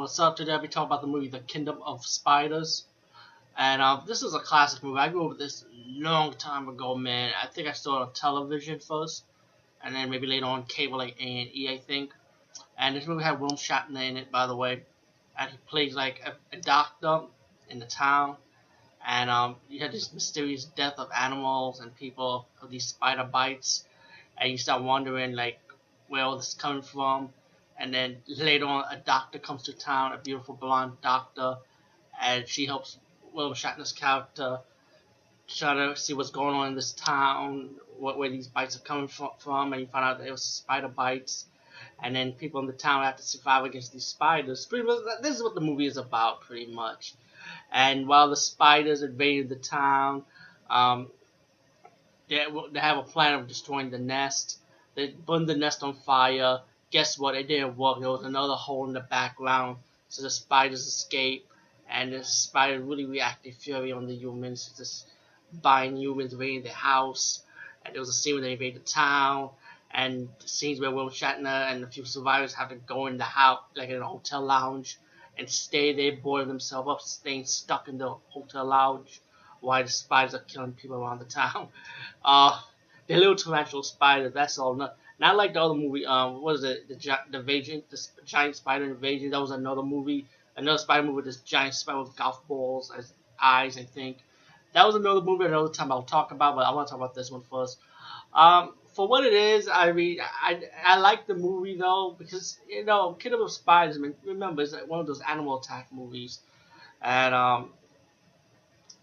What's up? Today I'll be talking about the movie The Kingdom of Spiders. And this is a classic movie. I grew up with this long time ago, man. I think I saw it on television first, and then maybe later on cable like A&E, I think. And this movie had Will Shatner in it, by the way. And he plays like a doctor in the town. And you had this mysterious death of animals and people of these spider bites. And you start wondering like where all this is coming from. And then later on, a doctor comes to town, a beautiful blonde doctor, and she helps William Shatner's character try to see what's going on in this town, where these bites are coming from, and you find out that it was spider bites, and then people in the town have to survive against these spiders. Pretty much, this is what the movie is about, pretty much. And while the spiders invaded the town, they have a plan of destroying the nest. They burn the nest on fire. Guess what? It didn't work. There was another hole in the background, so the spiders escape, and the spiders really reacted fury on the humans, just buying humans, invading their house. And there was a scene where they invade the town, and the scenes where Will Shatner and a few survivors have to go in the house, like in a hotel lounge, and stay there, boil themselves up, staying stuck in the hotel lounge while the spiders are killing people around the town. They're little tarantula spiders. That's all. Not like the other movie. What is it? The Invasion, the Giant Spider Invasion. That was another movie. Another spider movie with this giant spider with golf balls as eyes, I think. That was another movie. Another time I'll talk about, but I want to talk about this one first. For what it is, I mean, I like the movie though because Kingdom of Spiders. I mean, remember, it's like one of those animal attack movies, and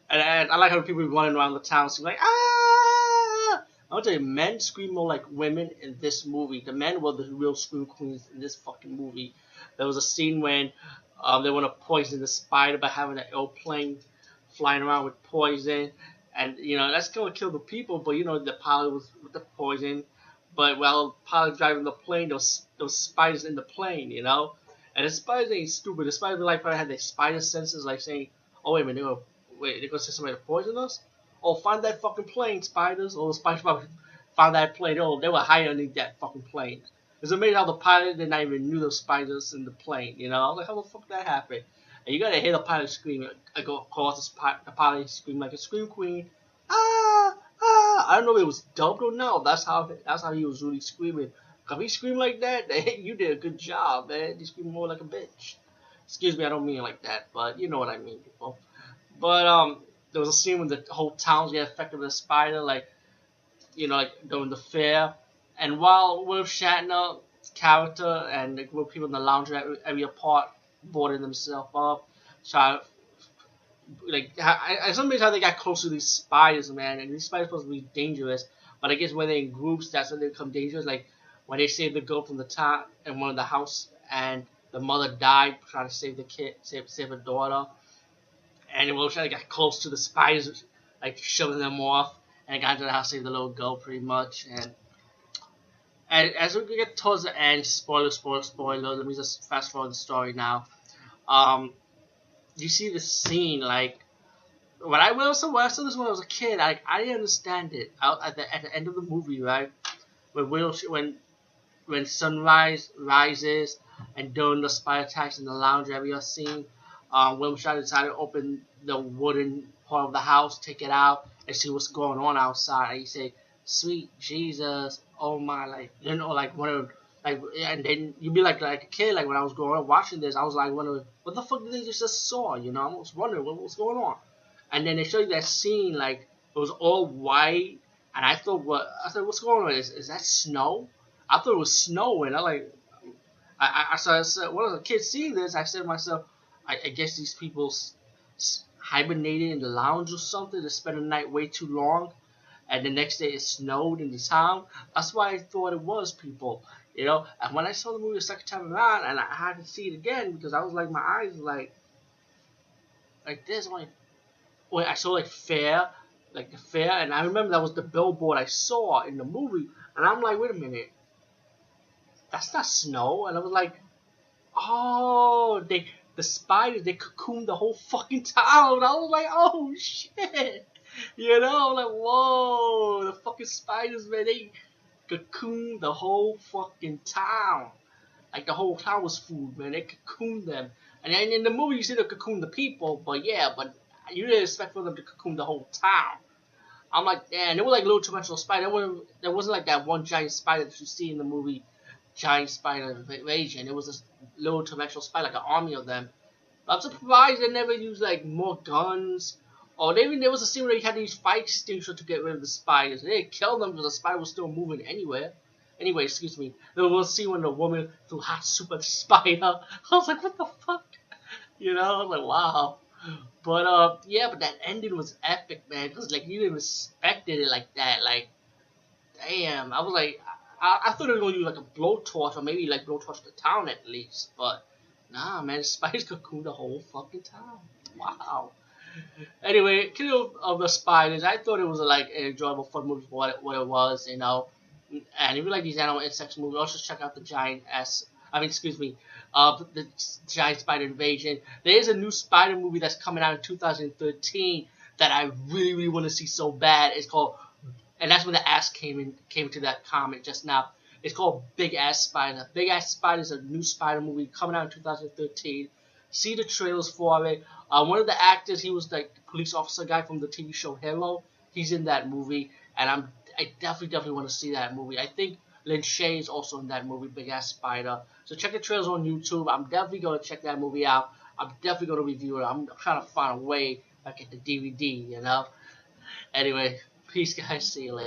and I like how people running around the town, so like I want to tell you, men scream more like women in this movie. The men were the real scream queens in this fucking movie. There was a scene when they want to poison the spider by having an airplane flying around with poison. And, that's going to kill the people, but, the pilot was with the poison. But while the pilot driving the plane, those spiders in the plane, And the spiders ain't stupid. The spiders like probably had their spider senses, like saying, oh, wait a minute, they're going to send somebody to poison us? Oh, find that fucking plane, spiders. Or the spiders probably found that plane. Oh, they were hiding underneath that fucking plane. It's amazing how the pilot did not even knew those spiders in the plane, Like, how the fuck did that happen? And you gotta hear the pilot scream. I go across the pilot scream like a scream queen. Ah, ah. I don't know if it was dubbed or no. That's how he was really screaming. If he screamed like that, you did a good job, man. You screamed more like a bitch. Excuse me, I don't mean it like that, but you know what I mean, people. But there was a scene when the whole town's get affected with a spider, like like during the fair. And while Will Shatner's character and the group of people in the lounge area part boarding themselves up, try like I sometimes how they got close to these spiders, man. And these spiders are supposed to be dangerous, but I guess when they're in groups, that's when they become dangerous. Like when they saved the girl from the top in one of the house, and the mother died trying to save the kid, save her daughter. And Will Shatner got close to the spiders, like shoving them off, and got into the house, saved the little girl pretty much. And as we get towards the end, spoiler. Let me just fast forward the story now. You see the scene like when I saw this when I was a kid, I didn't understand it. At the end of the movie, right, when sunrise rises and during the spider attacks in the lounge area scene, William Shatner decided to open the wooden part of the house, take it out, and see what's going on outside. And he said, "Sweet Jesus, oh my, like one of like," and then you'd be like a kid, like when I was growing up watching this, I was like wondering, what the fuck did they just saw? I was wondering what was going on. And then they show you that scene, like it was all white, and I thought, what's going on? Is that snow? I thought it was snow, and I said, when I was a kid seeing this, I said to myself, I guess these people hibernated in the lounge or something to spend the night way too long, and the next day it snowed in the town. That's why I thought it was people, And when I saw the movie the second time around, and I had to see it again because I was like, my eyes like this. I saw like the fair, and I remember that was the billboard I saw in the movie, and I'm like, wait a minute, that's not snow. And I was like, oh, the spiders, they cocooned the whole fucking town. I was like, oh shit. Like, whoa, the fucking spiders, man, they cocooned the whole fucking town. Like the whole town was food, man. They cocooned them, and then in the movie you see they cocoon the people, but yeah, but you didn't expect for them to cocoon the whole town. I'm like, damn, it was like little dimensional spider. There wasn't like that one giant spider that you see in the movie, Giant Spider Invasion. It was this little dimensional spider, like an army of them. I'm surprised they never used like more guns. Or there was a scene where they had to use fire extinguisher to get rid of the spiders. They didn't kill them because the spider was still moving anywhere. Anyway, excuse me. There was a scene when the woman threw hot soup at the spider. I was like, what the fuck? You know, I was like, wow. But yeah, but that ending was epic, man. Cause like you didn't expect it like that. Like, damn. I was like, I thought they were gonna use like a blowtorch or maybe like blowtorch the town at least. But nah, man, the spiders cocooned the whole fucking town. Wow. Anyway, Kill of the Spiders. I thought it was like an enjoyable, fun movie for what it was, you know. And if you like these animal insects movies, also check out the Giant S. I mean, excuse me, the Giant Spider Invasion. There is a new Spider movie that's coming out in 2013 that I really, really want to see so bad. It's called, and that's when the ass came into that comment just now. It's called Big Ass Spider. Big Ass Spider is a new Spider movie coming out in 2013. See the trailers for it. One of the actors, he was like the police officer guy from the TV show Halo. He's in that movie, and I definitely want to see that movie. I think Lin Shaye is also in that movie, Big Ass Spider. So check the trailers on YouTube. I'm definitely gonna check that movie out. I'm definitely gonna review it. I'm trying to find a way I get the DVD, you know. Anyway, peace, guys. See you later.